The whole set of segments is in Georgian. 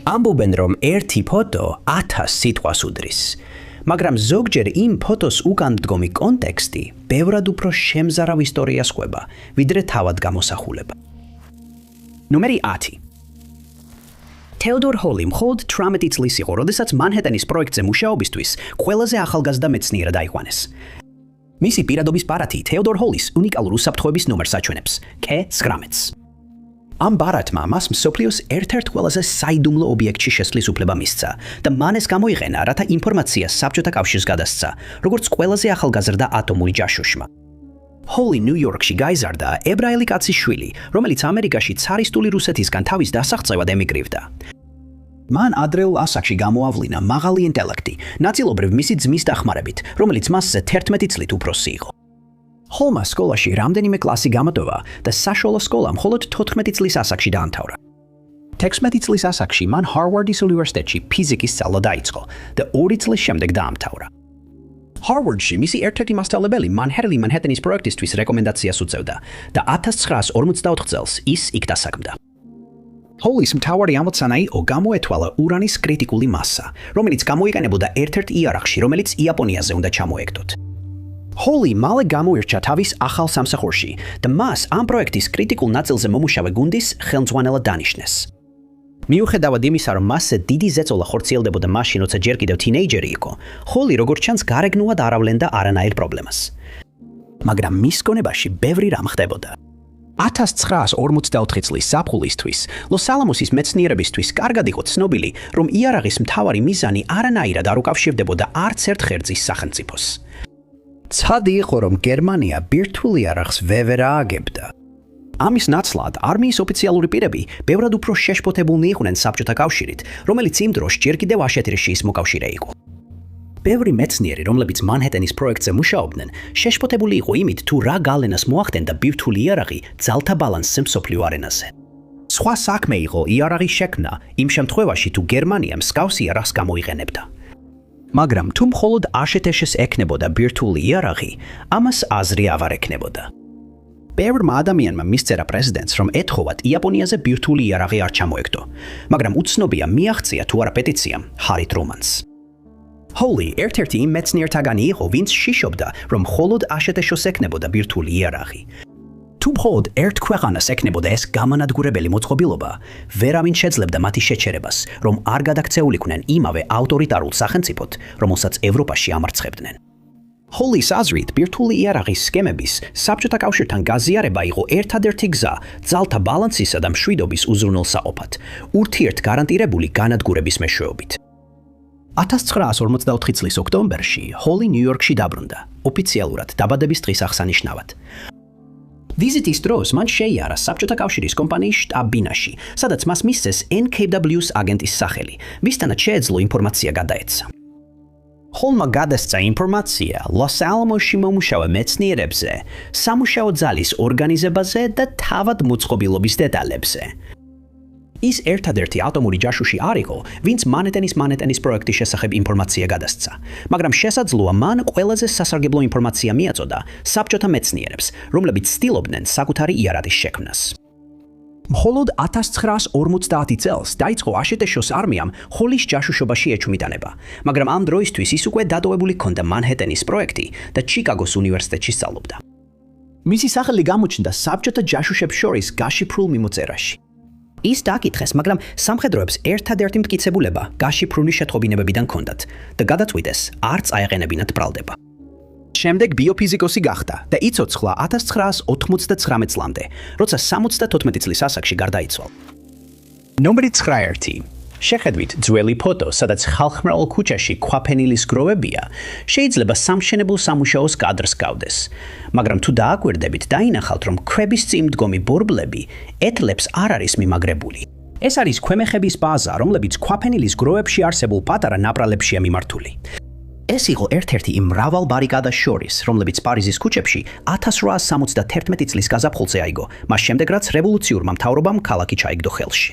ამბობენ, რომ ერთი ფოტო 1000 სიტყვას უდრის. მაგრამ ზოგჯერ იმ ფოტოს უკან დგომი კონტექსტი ბევრად უფრო შემზარავ ისტორიას ყვება, ვიდრე თავად გამოსახულება. ნომერი 10. თეოდორ ჰოლი მხოლოდ 18 წლის იყო, როდესაც მანჰეტენის პროექტზე მუშაობისთვის ყველაზე ახალგაზრდა მეცნიერად აიყვანეს. მისი პირადობის ბარათი თეოდორ ჰოლის უნიკალურ უსაფრთხოების ნომერს აჩვენებს, K19-ს. ამ ბარათმა მას მსოფლიოს ერთ-ერთ ყველაზე საიდუმლო ობიექტში შესვლის უფლება მისცა და მან ეს გამოიყენა, რათა ინფორმაცია საბჭოთა კავშირს გადასცა, როგორც ყველაზე ახალგაზრდა ატომური ჯაშუშმა. ჰოლი ნიუ-იორკში გაიზარდა ებრაელი კაცის შვილი, რომელიც ამერიკაში ცარისტული რუსეთისგან თავის დასაღწევად ემიგრირდა. მან ადრეულ ასაკში გამოავლინა მაღალი ინტელექტი, ნაწილობრივ მისი ძმის დახმარებით, რომელიც მასზე 11 წლით უფროსი იყო. ჰოლმა სკოლაში რამდენიმე კლასი გამოტოვა და საშუალო სკოლა მხოლოდ 14 წლის ასაკში დაამთავრა. 16 წლის ასაკში მან ჰარვარდის უნივერსიტეტში ფიზიკის სწავლა დაიწყო და 2 წლის შემდეგ დაამთავრა. ჰარვარდში მისი ერთ-ერთი მასწავლებელი მანჰეტენის პროექტისთვის რეკომენდაციას უწევდა და 1954 წელს ის იქ დასაქმდა. ჰოლის მთავარი ამოცანა იყო გამოეთვალა ურანის კრიტიკული მასა, რომელიც გამოიყენებოდა ერთ-ერთ იარაღში, რომელიც იაპონიაზე უნდა ჩამოეკდოთ. ჰოლი მალე გამოირჩა თავის ახალ სამსახურში და მას ამ პროექტის კრიტიკულ ნაწილზე მომუშავე გუნდის ხელმძღვანელად დანიშნეს. მიუხედავად იმისა, რომ მასზე დიდი ზეწოლა ხორციელდებოდა მაშინ, როცა ჯერ კიდევ თინეიჯერი იყო, ჰოლი როგორც ჩანს გარეგნულად არ ავლენდა არანაირ პრობლემას. მაგრამ მის გონებაში ბევრი რამ ხდებოდა. 1944 წლის ზაფხულისთვის ლოს-ალამოსის მეცნიერებისთვის კარგად იყო ცნობილი, რომ იარაღის მთავარი მიზანი არანაირად არ უკავშირდებოდა არც ერთ ღერძის სახელმწიფოს. ცხადი იყო, რომ გერმანია ბირთვულ იარაღს ვერ ააგებდა. ამის ნაცვლად არმიის ოფიციალური პირები ბევრად უფრო შეშფოთებულნი იყვნენ საბჭოთა კავშირით, რომელიც იმ დროს ჯერ კიდევ აშეთრიშის მოკავშირე იყო. ბევრი მეცნიერი, რომლებიც მანჰეტენის პროექტზე მუშაობდნენ, შეშფოთებული იყო იმით, თუ რა გავლენას მოახდენდა ბირთვული იარაღი ძალთა ბალანსზე მსოფლიო არენაზე. სხვა საქმე იყო იარაღის შექმნა იმ შემთხვევაში, თუ გერმანია მსგავს იარაღს გამოიყენებდა. მაგრამ თუ მხოლოდ აშეთეშს ექნებოდა ბირთვული იარაღი, ამას აზრი აღარ ექნებოდა. ბევრმა ადამიანმა მისწერა პრეზიდენტს, რომ ეთხოვათ იაპონიაზე ბირთვული იარაღი არ ჩამოეკდო, მაგრამ უცნობია მიაღწია თუ არა პეტიციამ ჰარი ტრუმანს. ჰოლი ერთ-ერთი იმ მეცნიერთაგანი იყო, ვინც შიშობდა, რომ მხოლოდ აშეთეშს ექნებოდა ბირთვული იარაღი. თუ მხოლოდ ერთ ქვეყანას ექნებოდა ეს გამანადგურებელი მოწყობილობა, ვერავინ შეძლებდა მათი შეჩერებას, რომ არ გადაქცეულიყვნენ იმავე ავტორიტარულ სახელმწიფოდ, რომელსაც ევროპაში ამარცხებდნენ. ჰოლის აზრით, ბირთვული იარაღის სქემების საბჭოთა კავშირთან გაზიარება იყო ერთადერთი გზა ძალთა ბალანსისა და მშვიდობის უზრუნველსაყოფად, ურთიერთ-გარანტირებული განადგურების მეშვეობით. 1944 წლის ოქტომბერში ჰოლი ნიუ-იორკში დაბრუნდა, ოფიციალურად დაბადების დღის აღსანიშნავად. ვიზიტის დროს მან შეიარა საბჭოთა კავშირის კომპანიის შტაბ-ბინაში, სადაც მას მისცეს NKW's აგენტის სახელი, ვისთანაც შეეძლო ინფორმაცია გადაეცა. ჰოლმა გადასცა ინფორმაცია ლოს-ალამოსში მომუშავე მეცნიერებზე, სამუშაო ძალის ორგანიზებაზე და თავად მოწყობილობის დეტალებზე. ის ერთადერთი ატომური ჯაშუში არ იყო, ვინც მანჰეტენის პროექტის შესახებ ინფორმაცია გადასცა, მაგრამ შესაძლოა მან ყველაზე სასარგებლო ინფორმაცია მიაწოდა საბჭოთა მეცნიერებს, რომლებიც ცდილობდნენ საკუთარი იარაღის შექმნას. მხოლოდ 1950 წელს დაიწყო აშეთეშოს არმიამ ჰოლის ჯაშუშობაში ეჩუმიტანება, მაგრამ ამ დროისთვის ის უკვე დატოვებული ჰქონდა მანჰეტენის პროექტი და ჩიკაგოს უნივერსიტეტში სწავლობდა. მისი სახელი გამოჩნდა საბჭოთა ჯაშუშებს შორის გაშიფრულ მიმოწერაში. ის დააკითხეს, მაგრამ სამხედროებს ერთადერთი მტკიცებულება გაშიფრული შეტყობინებებიდან ჰქონდათ და გადაწყვიტეს არც აეყენებინათ ბრალდება. შემდეგ ბიოფიზიკოსი გახდა და იცოცხლა 1999 წლამდე, როცა 74 წლის ასაკში გარდაიცვალა. ნომერი 9. შეხედვით ძველი ფოტო, სადაც ხალხმრავალ ქუჩაში ქვაფენილის გროვებია, შეიძლება სამშენებელ სამუშაოს კადრს გავდეს. მაგრამ თუ დააკვირდებით, დაინახავთ, რომ ქვების წინ მდგომი ბორბლები ეთლებს არ არის მიმაგრებული. ეს არის ქვემეხების ბაზა, რომლებიც ქვაფენილის გროვებში არსებულ პატარა ნაპრალებშია მიმართული. ეს იყო ერთ-ერთი იმ მრავალ ბარიკადას შორის, რომლებიც პარიზის ქუჩებში 1871 წლის გაზაფხულზე აიგო, მას შემდეგ რაც რევოლუციურმა მთავრობამ ქალაქი ჩაიგდო ხელში.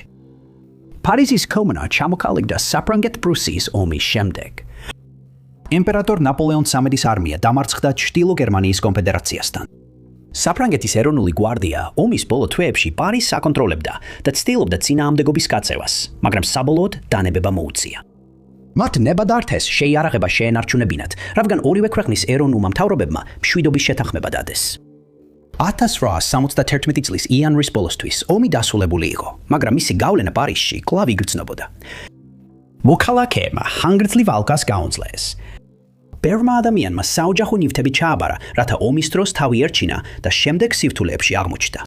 პარიზის კომუნა ჩამოყალიბდა საფრანგეთ პრუსიის ომის შემდეგ. იმპერატორ ნაპოლეონ XIII-ის არმია დამარცხდა ჩრდილო გერმანიის კონფედერაციასთან. საფრანგეთის ეროვნული გვარდია ომის ბოლო თვეებში პარიზს აკონტროლებდა და ცდილობდა წინააღმდეგობის გაწევას, მაგრამ საბოლოოდ დანებება მოუწია. მათ ნებადართეს შეიარაღება შეენარჩუნებინათ, რადგან ორივე ქვეყნის ეროვნულმა მთავრობებმა მშვიდობის შეთანხმება დადეს. 1871 წლის იანვრის ბოლოსთვის ომი დასრულებული იყო, მაგრამ მისი გავლენა პარიზში კვლავ იგრძნობოდა. მოქალაქეებმა ხანგრძლივ ალკას გაუძლეს. ბევრმა ადამიანმა საოჯახო ნივთები ჩააბარა, რათა ომის დროს თავი ერჩინა და შემდეგ სირთულეებში აღმოჩნდა.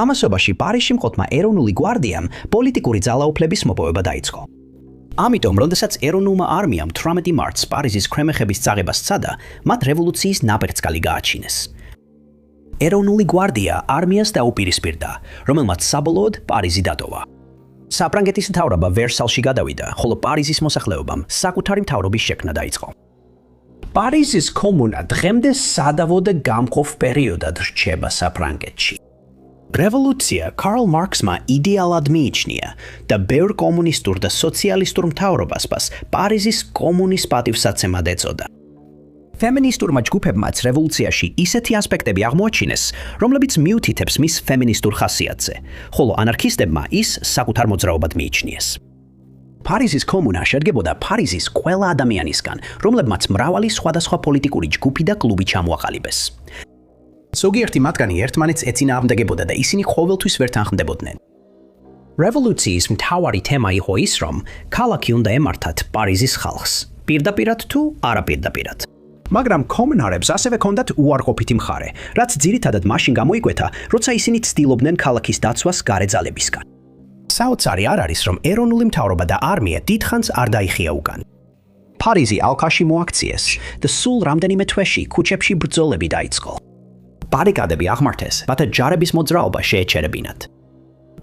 ამასობაში პარიზში მყოფმა ეროვნული გვარდიამ პოლიტიკური ძალაუფლების მოპოვება დაიწყო. ამიტომ, როდესაც ეროვნულმა არმიამ 18 მარტს პარიზის ქვემეხების წაღება სცადა, მათ რევოლუციის ნაპერწკალი გააჩინეს. ეროვნული გვარდია არმიას დაუპირისპირდა, რომელმაც საბოლოოდ პარიზი დატოვა. საფრანგეთის მთავრობა ვერსალში გადავიდა, ხოლო პარიზის მოსახლეობამ საკუთარი მთავრობის შექმნა დაიწყო. პარიზის კომუნა დღემდე სადავო და გამყოფ პერიოდად რჩება საფრანგეთში. რევოლუცია კარლ მარქსმა იდეალად მიიჩნია და ბევრ კომუნისტურ და სოციალისტურ მთავრობას პარიზის კომუნის პატივსაცემად ეწოდა. ფემინისტურმა ჯგუფებმაც რევოლუციაში ისეთი ასპექტები აღმოაჩინეს, რომლებიც მიუთითებს მის ფემინისტურ ხასიათზე, ხოლო ანარქისტებმა ის საკუთარ მოძრაობად მიიჩნიეს. პარიზის კომუნა შედგებოდა პარიზის ყველა ადამიანისგან, რომლებმაც მრავალი სხვადასხვა პოლიტიკური ჯგუფი და კლუბი ჩამოაყალიბეს. ზოგიერთი მათგანი ერთმანეთს ეწინააღმდეგებოდა და ისინი ყოველთვის ვერ თანხმდებოდნენ. რევოლუციის მთავარი თემა იყო ის, რომ ქალაქი უნდა ემართათ პარიზის ხალხს, პირდაპირად თუ არაპირდაპირად. მაგრამ კომუნარებს ასევე ჰქონდათ უარყოფითი მხარე, რაც ძირითადად მაშინ გამოიკვეთა, როცა ისინი ცდილობდნენ ქალაქის დაცვას გარე ძალებისგან. საოცარი არ არის, რომ ეროვნული მთავრობა და არმია დიდხანს არ დაიხია უკან. პარიზი ალკაში მოაქციეს და სულ რამდენიმე თვეში ქუჩებში ბრძოლები დაიწყო. ბარიკადები აღმართეს, რათა ჯარების მოძრაობა შეეჩერებინათ.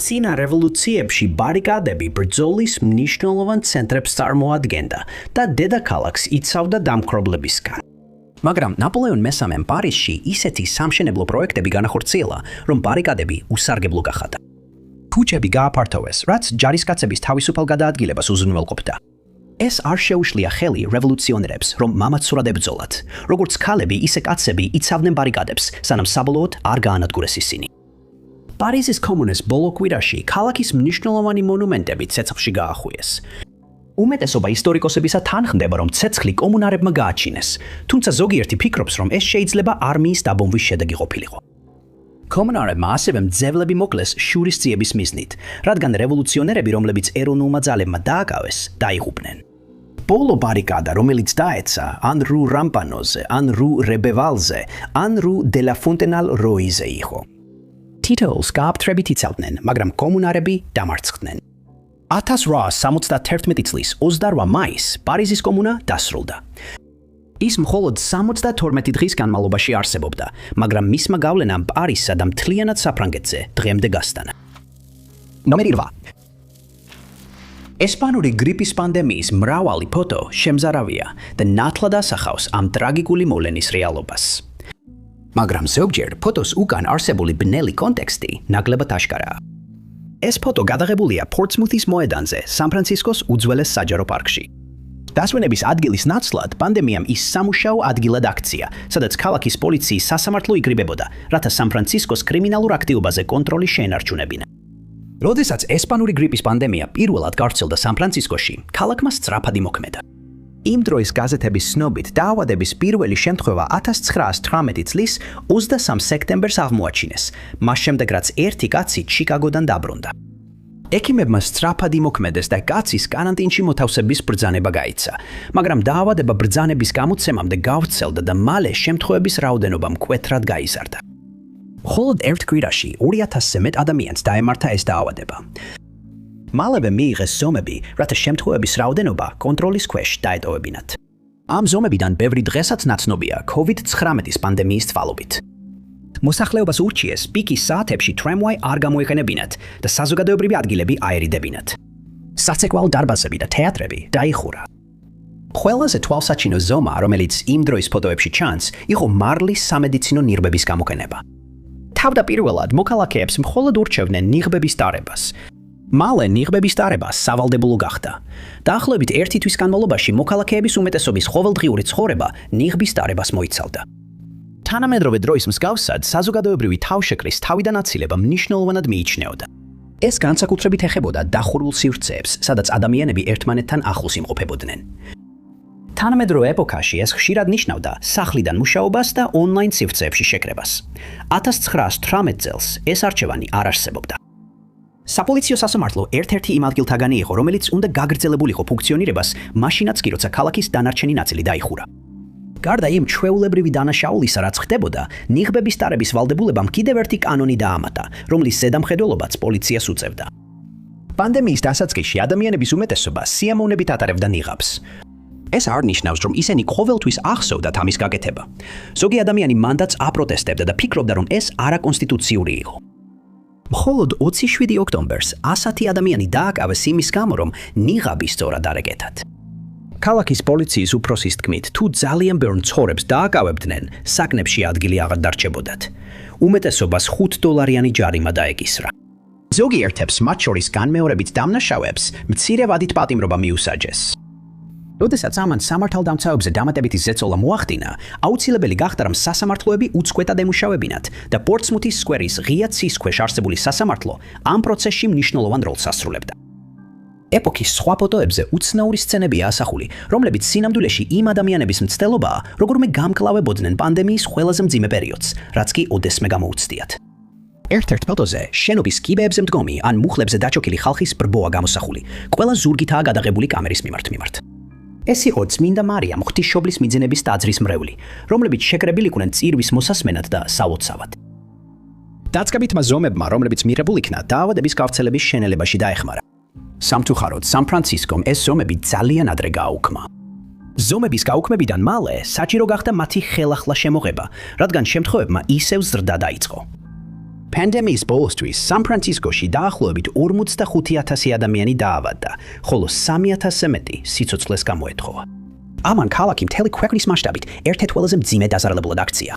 წინა რევოლუციებში ბარიკადები ბრძოლის მნიშვნელოვან ცენტრებს წარმოადგენდა და დედაქალაქს იცავდა დამპყრობლებისგან. მაგრამ ნაპოლეონ მესამემ პარიზში ისეთი სამშენებლო პროექტები განახორციელა, რომ ბარიკადები უსარგებლო გახადა. ქუჩები გააფართოვეს, რაც ჯარისკაცების თავისუფალ გადაადგილებას უზრუნველყოფდა. ეს არ შეუშლია ხელი რევოლუციონერებს, რომ მამაცურად ებრძოლათ. როგორც ქალები, ისე კაცები იცავდნენ ბარიკადებს, სანამ საბოლოოდ არ გაანადგურეს ისინი. პარიზის კომუნას ბოლო კვირაში ქალაქის მნიშვნელოვანი მონუმენტები ცეცხლში გაახვიეს. უმეტესობა ისტორიკოსებისა თანხმდება, რომ ცეცხლი კომუნარებმა გააჩინეს, თუმცა ზოგიერთი ფიქრობს, რომ ეს შეიძლება არმიის დაბომბვის შედეგი ყოფილიყო. კომუნარებმა ასევე მძევლები მოკლეს შურისძიების მიზნით, რადგან რევოლუციონერები, რომლებიც ეროვნულმა ძალებმა დააკავეს, დაიღუპნენ. ბოლო ბარიკადა, რომელიც დაეცა ან ru რამპანოზე, ან ru რებევალზე, ან ru დე ლა ფონტენალ როიზე იყო. თითოეულს გააფთრებით იცავდნენ, მაგრამ კომუნარები დამარცხდნენ. 1871 წლის 28 მაისს პარიზის კომუნა დასრულდა. ის მხოლოდ 72 დღის განმავლობაში არსებობდა, მაგრამ მისმა გავლენამ პარიზსა და მთლიანად საფრანგეთზე დღემდე გასტანა. ნომერი 8. ესპანური გრიპის პანდემიის მრავალი ფოტო შემზარავია და ნათლად ასახავს ამ ტრაგიკული მოვლენის რეალობას. მაგრამ ზოგჯერ ფოტოს უკან არსებული ბნელი კონტექსტი ნაკლებად აშკარაა. ეს ფოტო გადაღებულია პორტსმუთის მოედანზე, სან-ფრანცისკოს უძველეს საჯარო პარკში. დასვენების ადგილის ნაცვლად პანდემიამ ის სამუშაო ადგილად აქცია, სადაც ქალაქის პოლიციის სასამართლო იკრიბებოდა, რათა სან-ფრანცისკოს კრიმინალურ აქტივობაზე კონტროლი შეენარჩუნებინა. როდესაც ესპანური გრიპის პანდემია პირველად გავრცელდა სან-ფრანცისკოში, ქალაქმა სწრაფად იმოქმედა. იმ დროის გაზეთების ცნობით დაავადების პირველი შემთხვევა 1918 წლის 23 სექტემბერს აღმოაჩინეს, მას შემდეგ რაც ერთი კაცი ჩიკაგოდან დაბრუნდა. ექიმებმა სწრაფად იმოქმედეს და კაცის კარანტინში მოთავსების ბრძანება გაიცა, მაგრამ დაავადება ბრძანების გამოცემამდე გავრცელდა და მალე შემთხვევების რაოდენობა მკვეთრად გაიზარდა. მხოლოდ ერთ კვირაში 2000-ზე მეტ ადამიანს დაემართა ეს დაავადება. მალევე მიიღეს ზომები, რათა შემთხვევების რაოდენობა კონტროლის ქვეშ დაეტოვებინათ. ამ ზომებიდან ბევრი დღესაც ნაცნობია COVID-19 პანდემიის თვალობით. მოსახლეობას ურჩიეს პიკის საათებში ტრამვაი არ გამოეყენებინათ და საზოგადოებრივი ადგილები აერიდებინათ. საცეკვაო დარბაზები და თეატრები დაიხურა. ყველაზე თვალსაჩინო ზომა, რომელიც იმ დროის ფოტოებში ჩანს, იყო მარლის სამედიცინო ნიღბების გამოყენება. თავდაპირველად მოქალაქეებს მხოლოდ ურჩევდნენ ნიღბების დარებას. მალე ნიღბების დარება სავალდებულო გახდა. დაახლოებით 1 თვის განმავლობაში მოქალაქეების უმეტესობის ყოველდღიური ცხოვრება ნიღბის დარებას მოიცავდა. თანამედროვე დროის მსგავსად საზოგადოებრივი თავშეკრის თავიდან აცილება მნიშვნელოვნად მიიჩნეოდა. ეს განსაკუთრებით ეხებოდა დახურულ სივრცეებს, სადაც ადამიანები ერთმანეთთან ახლოს იმყოფებოდნენ. თანამედროვე ეპოქაში ეს ხშირად ნიშნავდა სახლიდან მუშაობას და ონლაინ სივრცეებში შეკრებას. 1918 წელს ეს არჩევანი არ არსებობდა. საპოლიციო სასამართლო ერთ-ერთი იმ ადგილთაგანი იყო, რომელიც უნდა გაგრძელებულიყო ფუნქციონირებას, მაშინაც კი როცა ქალაქის დანარჩენი ნაწილი დაიხურა. გარდა იმ ჩვეულებრივი დანაშაულისა, რაც ხდებოდა, ნიღბების ტარების ვალდებულებამ კიდევ ერთი კანონი დაამატა, რომლის ზედამხედველობაც პოლიციას უწევდა. პანდემიის დასაწყისში ადამიანების უმეტესობა სიამოვნებით ატარებდა ნიღაბს. ეს არ ნიშნავს, რომ ისინი ყოველთვის ახსოვდათ ამის გაკეთება. ზოგი ადამიანი მანდაც აპროტესტებდა და ფიქრობდა, რომ ეს არაკონსტიტუციური იყო. მხოლოდ 27 ოქტომბერს 100 ადამიანი დააკავეს იმის გამო, რომ ნიღაბი სწორად არ ეკეთათ. ქალაქის პოლიციის უფროსის თქმით, თუ ძალიან ბევრ მცხოვრებს დააკავებდნენ, საკნებში ადგილი აღარ დარჩებოდათ. უმეტესობას $5 ჯარიმა დაეკისრა. ზოგიერთებს, მათ შორის განმეორებით დამნაშავეებს, მცირე ვადით პატიმრობა მიუსაჯეს. როდესაც ამან სამართალდამცავებზე დამატებითი ზეწოლა მოახდინა, აუცილებელი გახდა, რომ სასამართლოები უწყვეტად ემუშავებინათ და პორტსმუთის სკვერის ღია ცის ქვეშ არსებული სასამართლო ამ პროცესში მნიშვნელოვან როლს ასრულებდა. ეპოქის სხვა ფოტოებზე უცნაური სცენებია ასახული, რომლებიც სინამდვილეში იმ ადამიანების მცდელობაა, როგორმე გამკლავებოდნენ პანდემიის ყველაზე მძიმე პერიოდს, რაც კი ოდესმე გამოუცდიათ. ერთ-ერთ ფოტოზე შენობის კიბეებზე მდგომი ან მუხლებზე დაჩოქილი ხალხის ბრბოა გამოსახული, ყველა ზურგითაა გადაღებული კამერის მიმართ. ეს იყო წმინდა მარიამ ღვთისმშობლის მიძინების ტაძრის მრევლი, რომლებიც შეკრებილიყვნენ წირვის მოსასმენად და სალოცავად. დაწყებითმა ზომებმა, რომლებიც მიღებულ იქნა, დაავადების გავრცელების შენელებაში დაეხმარა. სამწუხაროდ, სან-ფრანცისკომ ეს ზომები ძალიან ადრე გააუქმა. ზომების გაუქმებიდან მალე საჭირო გახდა მათი ხელახლა შემოღება, რადგან შემთხვევებმა ისევ ზრდა დაიწყო. პანდემიის ბოლოსთვის სან-ფრანცისკოში დაახლოებით 45,000 ადამიანი დაავადდა, ხოლო 3,000-ზე მეტი სიცოცხლეს გამოეთხოვა. ამან ქალაქი მთელი ქვეყნის მასშტაბით ერთ-ერთ ყველაზე მძიმე დაზარალებულად აქცია.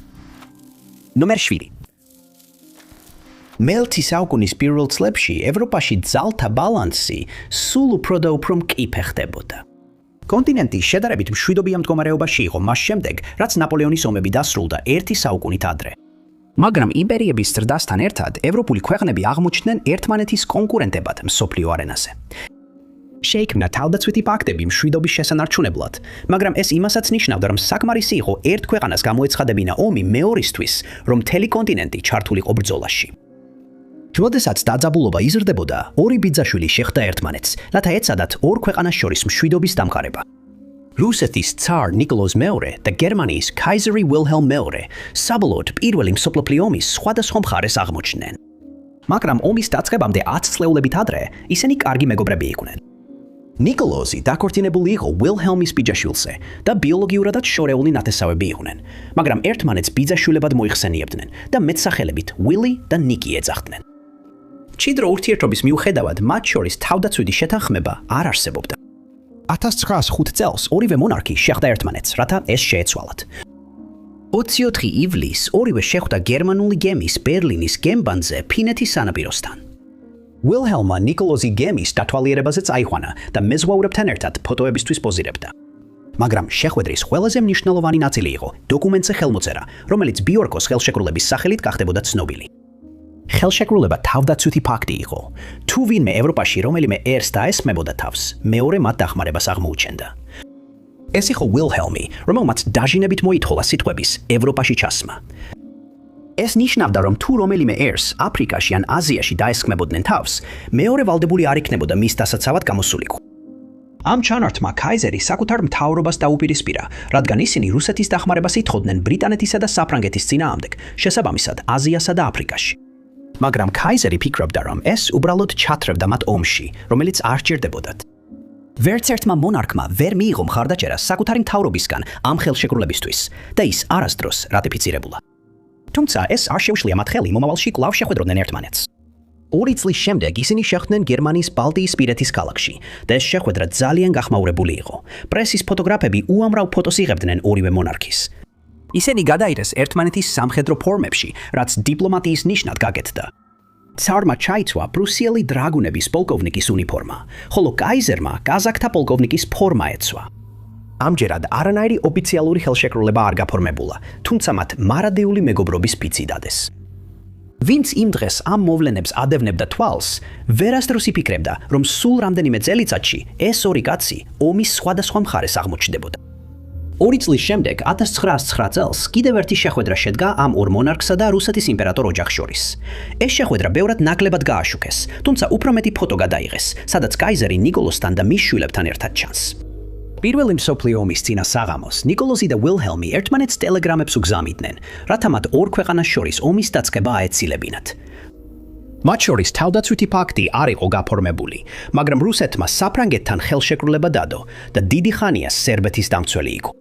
ნომერ 7. მე-20 საუკუნის პირველ წლებში ევროპაში ძალთა ბალანსი სულ უფრო და უფრო მკიფე ხდებოდა. კონტინენტი შედარებით მშვიდობიან მდგომარეობაში იყო მას შემდეგ, რაც ნაპოლეონის ომები დასრულდა 1 საუკუნით ადრე. მაგრამ იბერიების ზრდასთან ერთად ევროპული ქვეყნები აღმოჩნდნენ ერთმანეთის კონკურენტებად მსოფლიო არენაზე. შეიქმნა თავდაცვითი პაქტები მშვიდობის შესანარჩუნებლად, მაგრამ ეს იმასაც ნიშნავდა, რომ საკმარისი იყო ერთ ქვეყანას გამოეცხადებინა ომი მეორისთვის, რომ მთელი კონტინენტი ჩართულიყო ბრძოლაში. როდესაც დაძაბულობა იზრდებოდა, ორი ბიძაშვილი შეხვდა ერთმანეთს, რათა ეცადათ ორ ქვეყანას შორის მშვიდობის დამყარება. რუსეთის ცარ ნიკოლოზ მეორე და გერმანიის კაიზერი ვილჰელმ მეორე საბოლოოდ პირველი მსოფლიო ომის სხვადასხვა მხარეს აღმოჩნდნენ. მაგრამ ომის დაწყებამდე 10 წლეულებით ადრე ისინი კარგი მეგობრები იყვნენ. ნიკოლოზი დაქორწინებული იყო ვილჰელმის ბიძაშვილზე და ბიოლოგიურადაც შორეული ნათესავები იყვნენ, მაგრამ ერთმანეთს ბიძაშვილებად მოიხსენიებდნენ და მეტსახელებით ვილი და ნიკი ეძახდნენ. მჭიდრო ურთიერთობის მიუხედავად, მათ შორის თავდაცვითი შეთანხმება არ არსებობდა. 1905 წელს ორივე მონარქი შეხვდა ერთმანეთს, რათა ეს შეეცვალათ. 24 ივლისს ორივე შეხვდა გერმანული გემის ბერლინის გემბანზე ფინეთის სანაპიროსთან. ვილჰელმა ნიკოლოზი გემის დათვალიერებაზეც აიყვანა და მეზღვაურებთან ერთად ფოტოებისთვის პოზირებდა. მაგრამ შეხვედრის ყველაზე მნიშვნელოვანი ნაწილი იყო დოკუმენტზე ხელმოწერა, რომელიც ბიორკოს ხელშეკრულების სახელით გახდებოდა ცნობილი. ხელშეკრულება თავდაცვითი ფაქტი იყო. თუ ვინმე ევროპაში რომელიმე ერს დაესხმებოდა თავს, მეორე მათ დახმარებას აღმოუჩენდა. ეს იყო ვილჰელმი, რომელმაც დაჟინებით მოითხოვა სიტყვების ევროპაში ჩასმა. ეს ნიშნავდა, რომ თუ რომელიმე ერს აფრიკაში ან აზიაში დაესხმებოდნენ თავს, მეორე ვალდებული არ იქნებოდა მის დასაცავად გამოსულიყო. ამ ჩანართმა კაიზერი საკუთარ მთავრობას დაუპირისპირა, რადგან ისინი რუსეთის დახმარებას ითხოვდნენ ბრიტანეთისა და საფრანგეთის წინააღმდეგ, შესაბამისად აზიასა და აფრიკაში. მაგრამ კაიზერი ფიქრობდა, რომ ეს უბრალოდ ჩათრევდა მათ ომში, რომელიც არ სჭირდებოდათ. ვერც ერთმა მონარქმა ვერ მიიღო მხარდაჭერა საკუთარი მთავრობისგან ამ ხელშეკრულებისთვის და ის არასდროს რატიფიცირებულა. თუმცა ეს არ შეუშლია მათ ხელი მომავალში კვლავ შეხვედროდნენ ერთმანეთს. 2 წლის შემდეგ ისინი შეხვდნენ გერმანიის ბალტიისპირეთის ქალაქში და ეს შეხვედრა ძალიან გახმაურებული იყო. პრესის ფოტოგრაფები უამრავ ფოტოს იღებდნენ ორივე მონარქის. ისინი გადაირეს ერთმანეთის სამხედრო ფორმებში, რაც დიპლომატიის ნიშნად გაკეთდა. ცარმა ჩაიცვა პრუსიელი დრაგუნების პოლკოვნიკის უნიფორმა, ხოლო კაიზერმა კაზაკთა პოლკოვნიკის ფორმა ეცვა. ამჯერად არანაირი ოფიციალური ხელშეკრულება არ გაფორმებულა, თუმცა მათ მარადიული მეგობრობის ფიცი დადეს. ვინც იმ დღეს ამ მოვლენებს ადევნებდა თვალს, ვერასდროს იფიქრებდა, რომ სულ რამდენიმე წელიწადში ეს ორი კაცი ომის სხვადასხვა მხარეს აღმოჩნდებოდა. 2 წლის შემდეგ 1909 წელს კიდევ ერთი შეხვედრა შედგა ამ ორ მონარქსა და რუსეთის იმპერატორ ოჯახს შორის. ეს შეხვედრა ბევრად ნაკლებად გააშუქეს, თუმცა უფრო მეტი ფოტო გადაიღეს, სადაც კაიზერი ნიკოლოსთან და მის შვილებთან ერთად ჩანს. პირველი მსოფლიო ომის წინა საღამოს ნიკოლოზი და ვილჰელმი ერთმანეთს ტელეგრამებს უგზავნიდნენ, რათა მათ ორ ქვეყანას შორის ომის დაწყება აეცილებინათ. მათ შორის თავდაცვითი პაქტი არ იყო გაფორმებული, მაგრამ რუსეთმა საფრანგეთთან ხელშეკრულება დადო და დიდი ხანია სერბეთის დამცველი იყო.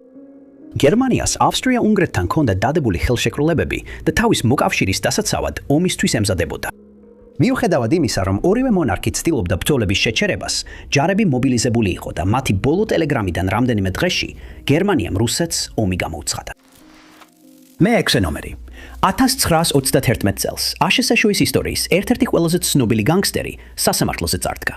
გერმანიას ავსტრია-უნგრეთთან ჰქონდა დადებული ხელშეკრულებები და თავის მოკავშირის დასაცავად ომისთვის ემზადებოდა. მიუხედავად იმისა, რომ ორივე მონარქი ცდილობდა ბრძოლების შეჩერებას, ჯარები მობილიზებული იყო და მათი ბოლო ტელეგრამიდან რამდენიმე დღეში გერმანიამ რუსეთს ომი გამოუცხადა. მე-6 ნომერი. 1931 წელს აშშ-ის ისტორიის ერთ-ერთი ყველაზე ცნობილი განგსტერი სასამართლოზე წარდგა.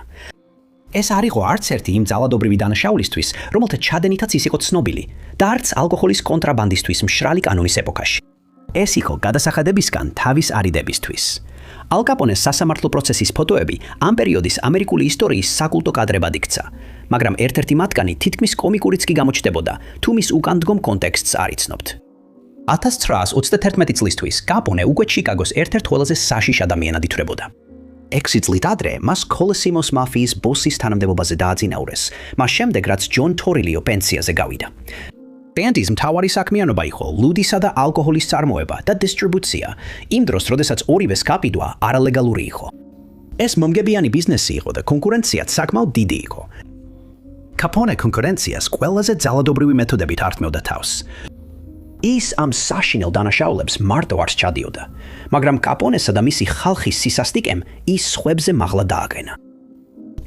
ეს არ იყო არც ერთი იმ ძალადობრივი დანაშაულისთვის, რომელთა ჩადენითაც ის იყო ცნობილი და არც ალკოჰოლის კონტრაბანდისტვის მშრალი კანონის ეპოქაში. ეს იყო გადასახადებისგან თავის არიდებისთვის. ალ კაპონეს სასამართლო პროცესის ფოტოები ამ პერიოდის ამერიკული ისტორიის საკულტო კადრებად იქცა, მაგრამ ერთ-ერთი მათგანი თითქმის კომიკურიც კი გამოჩნდებოდა, თუ მის უკანდგომ კონტექსტს არ იცნობთ. 1931 წლისთვის კაპონე უკვე ჩიკაგოს ერთ-ერთ ყველაზე საშიშ ადამიანად ითვლებოდა. 6 წლით ადრე მას კოლესიმოს მაფიის ბოსის თანამდებობაზე დააძინაურეს, მას შემდეგ რაც ჯონ თორილიო პენსიაზე გავიდა. ბენდის მთავარი საქმიანობა იყო ლუდისა და ალკოჰოლის წარმოება და დისტრიბუცია, იმ დროს, როდესაც ორივეს გაფიდვა არალეგალური იყო. ეს მომგებიანი ბიზნესი იყო და კონკურენციაც საკმაოდ დიდი იყო. კაპონე კონკურენციას ყველაზე ძალადობრივი მეთოდებით ართმევდა თავს. ის ამ საშინელ დანაშაულებს მარტო არ სჩადიოდა, მაგრამ კაპონესა და მისი ხალხის სისასტიკემ ის სხვებზე მაღლა დააყენა.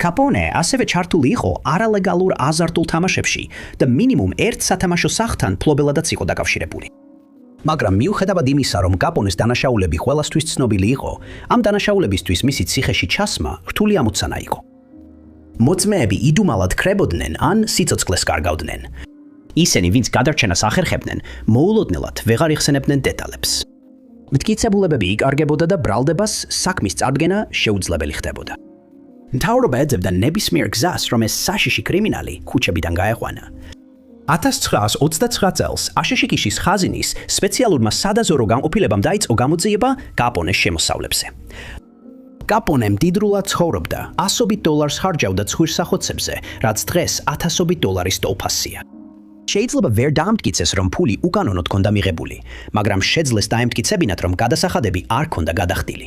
კაპონე ასევე ჩართული იყო არალეგალურ აზარტულ თამაშებში და მინიმუმ ერთ სათამაშო სახლთან ფლობელადაც იყო დაკავშირებული. მაგრამ მიუხედავად იმისა, რომ კაპონეს დანაშაულები ყველასთვის ცნობილი იყო, ამ დანაშაულებისთვის მისი ციხეში ჩასმა რთული ამოცანა იყო. მოწმეები იდუმალად ქრებოდნენ ან სიცოცხლეს კარგავდნენ. ისინი, ვინც გადარჩენას ახერხებდნენ, მოულოდნელად ვეღარ იხსენებდნენ დეტალებს. მტკიცებულებები იკარგებოდა და ბრალდებას საქმის წარდგენა შეუძლებელი ხდებოდა. მთავრობა ეძებდა ნებისმიერ გზას, რომ ეს საშიში კრიმინალი ქუჩებიდან გაეყვანა. 1929 წელს აშშ-ის ხაზინის სპეციალურმა სადაზორო განყოფილებამ დაიწყო გამოძიება კაპონეს შემოსავლებზე. კაპონე მდიდრულად ცხოვრობდა, $100 ხარჯავდა ცხვირსახოცებზე, რაც დღეს $1000 ტოლფასია. შეიძლება ვერ დაამტკიცეს, რომ ფული უკანონოდ ჰქონდა მიღებული, მაგრამ შეძლეს დაემტკიცებინათ, რომ გადასახადები არ ჰქონდა გადახდილი.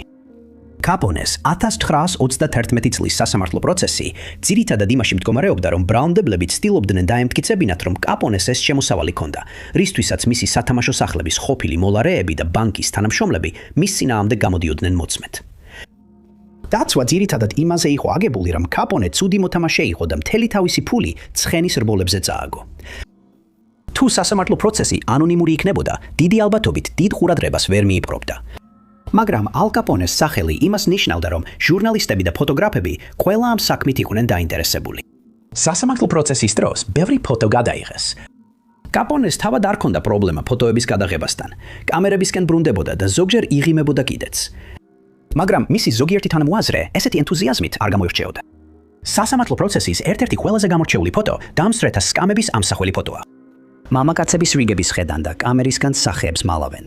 კაპონეს 1931 წლის სასამართლო პროცესი ძირითადად იმაში მდგომარეობდა, რომ ბრალმდებლები ცდილობდნენ დაემტკიცებინათ, რომ კაპონეს ეს შემოსავალი ჰქონდა, რისთვისაც მისი სათამაშო სახლების ყოფილი მოლარეები და ბანკის თანამშრომლები მის წინააღმდეგ გამოდიოდნენ მოწმედ. დაცვა ძირითადად იმაზე იყო აგებული, რომ კაპონე ცუდი მოთამაშე იყო და მთელი თავისი ფული ცხენის რბოლებზე წააგო. თუ სასამართლო პროცესი ანონიმური იქნებოდა, დიდი ალბათობით დიდ ყურადღებას ვერ მიიპყრობდა. მაგრამ ალ კაპონეს სახელი იმას ნიშნავდა, რომ ჟურნალისტები და ფოტოგრაფები ყველა ამ საქმით იყვნენ დაინტერესებული. სასამართლო პროცესის დროს ბევრი ფოტო გადაიღეს. კაპონეს თავად არ ჰქონდა პრობლემა ფოტოების გადაღებასთან. კამერებისკენ ბრუნდებოდა და ზოგჯერ იღიმებოდა კიდეც. მაგრამ მისი ზოგიერთი თანამოაზრე ესეთი ენთუზიაზმით არ გამოირჩეოდა. სასამართლო პროცესის ერთ-ერთი ყველაზე გამორჩეული ფოტო დამსწრეთა სკამების ამსახველი ფოტოა. მამაკაცების რიგების ხედან და კამერისგან სახეებს მალავენ.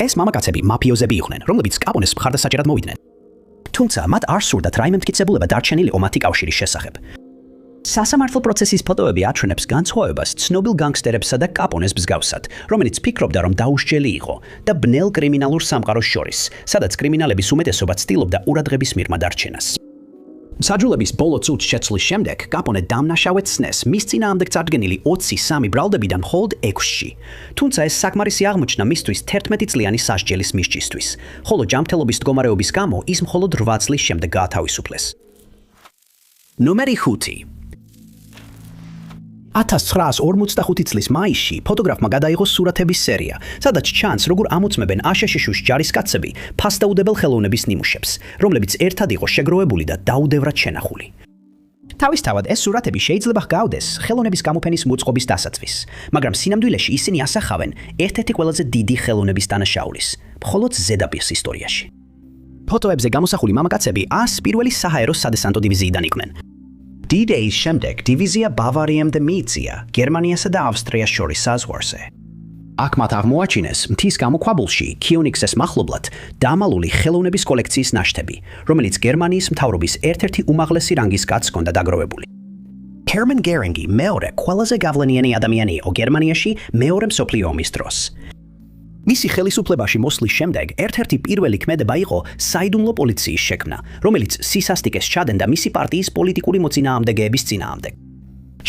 ეს მამაკაცები მაფიოზები იყვნენ, რომლებიც კაპონეს მხარდასაჭერად მოვიდნენ. თუმცა მათ არ სურდათ რაიმე მტკიცებულება დარჩენილიყო მათი კავშირის შესახებ. სასამართლო პროცესის ფოტოები აჩვენებს განსხვავებას ცნობილ განგსტერებსა და კაპონეს მსგავსად, რომელიც ფიქრობდა, რომ დაუსჯელი იყო და ბნელ კრიმინალურ სამყაროს შორის, სადაც კრიმინალების უმეტესობა ცდილობდა ყურადღების მიღმა დარჩენას. მსაჯულების ბოლო წუთს შეცვლის შემდეგ კაპონე დამნაშავედ სცნეს მის წინააღმდეგ წარდგენილი 23 ბრალდებიდან მხოლოდ 6-ში. თუმცა ეს საკმარისი აღმოჩნდა მისთვის 11 წლიანი სასჯელის მისჯისთვის, ხოლო ჯანმრთელობის მდგომარეობის გამო ის მხოლოდ 8 წლის შემდეგ გაათავისუფლეს. ნომერი 5. 1945 წლის მაისში ფოტოგრაფმა გადაიღო სურათების სერია, სადაც ჩანს, როგორ ამოწმებენ აშშ-ის ჯარისკაცები ფასდაუდებელ ხელოვნების ნიმუშებს, რომლებიც ერთად იყო შეგროვებული და დაუდევრად შენახული. თავისთავად ეს სურათები შეიძლება ჰგავდეს ხელოვნების გამოფენის მოწყობის დასაწყისს, მაგრამ სინამდვილეში ისინი ასახავენ ერთ-ერთი ყველაზე დიდი ხელოვნების დანაშაულის, მხოლოდ ზედაპირს ისტორიაში. ფოტოებზე გამოსახული მამაკაცები 101-ი საჰაერო სადესანტო დივიზიიდან იყვნენ. D-Day-ის შემდეგ დივიზია ბავარიამდე მიიწია გერმანიასა და ავსტრიას შორის საზღვარზე. აქ მათ აღმოაჩინეს მთის გამოქვაბულში კიუნიქსეს მახლობლად დამალული ხელოვნების კოლექციის ნაშთები, რომელიც გერმანიის მთავრობის ერთ-ერთი უმაღლესი რანგის კაცს ჰქონდა დაგროვებული. ჰერმან გერინგი მეორე ყველაზე გავლენიანი ადამიანი იყო გერმანიაში მეორე მსოფლიო ომის დროს. მისი ხელისუფლებაში მოსვლის შემდეგ ერთ-ერთი პირველი ქმედება იყო საიდუმლო პოლიციის შექმნა, რომელიც სისასტიკეს ჩადენდა მისი პარტიის პოლიტიკური მოწინააღმდეგეების წინააღმდეგ.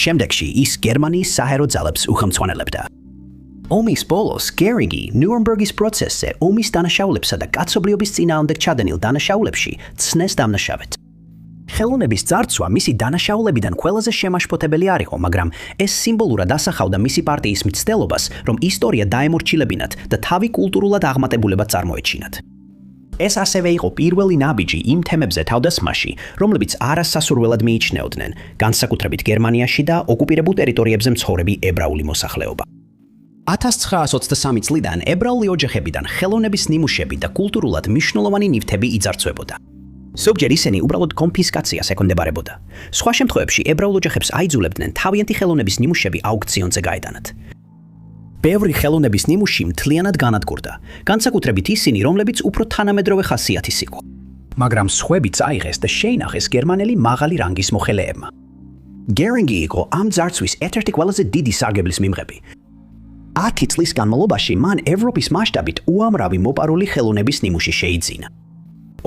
შემდეგში ის გერმანიის საჰაერო ძალებს უხელმძღვანელებდა. ომის ბოლოს გერინგი ნიურნბერგის პროცესზე ომის დანაშაულებსა და კაცობრიობის წინააღმდეგ ჩადენილ დანაშაულებში ცნეს დამნაშავედ. ხელოვნების ძარცვა მისი დანაშაულებიდან ყველაზე შემაშფოთებელი არ იყო, მაგრამ ეს სიმბოლურად ასახავდა მისი პარტიის მცდელობას, რომ ისტორია დაემორჩილებინათ და თავი კულტურულად აღმატებულებად წარმოეჩინათ. ეს ასევე იყო პირველი ნაბიჯი იმ თემებზე თავდასხმაში, რომლებიც არასასურველად მიიჩნეოდნენ, განსაკუთრებით გერმანიაში და ოკუპირებულ ტერიტორიებზე მცხოვრები ებრაული მოსახლეობა. 1923 წლიდან ებრაული ოჯახებიდან ხელოვნების ნიმუშები და კულტურულად მნიშვნელოვანი ნივთები იძარცვებოდა. ზოგჯერ ისინი უბრალოდ კონფისკაციას ექვემდებარებოდა. სხვა შემთხვევებში ებრაულ ოჯახებს აიძულებდნენ თავიანთი ხელოვნების ნიმუშები აუქციონზე გაეტანათ. ბევრი ხელოვნების ნიმუში მთლიანად განადგურდა, განსაკუთრებით ისინი, რომლებიც უფრო თანამედროვე ხასიათის იყო. მაგრამ სხვები წაიღეს და შეინახეს გერმანელი მაღალი რანგის მოხელეებმა. გერინგი იყო ამ ძარცვის ერთ-ერთი ყველაზე დიდი სარგებლის მიმღები. 10 წლის განმავლობაში მან ევროპის მასშტაბით უამრავი მოპარული ხელოვნების ნიმუში შეიძინა.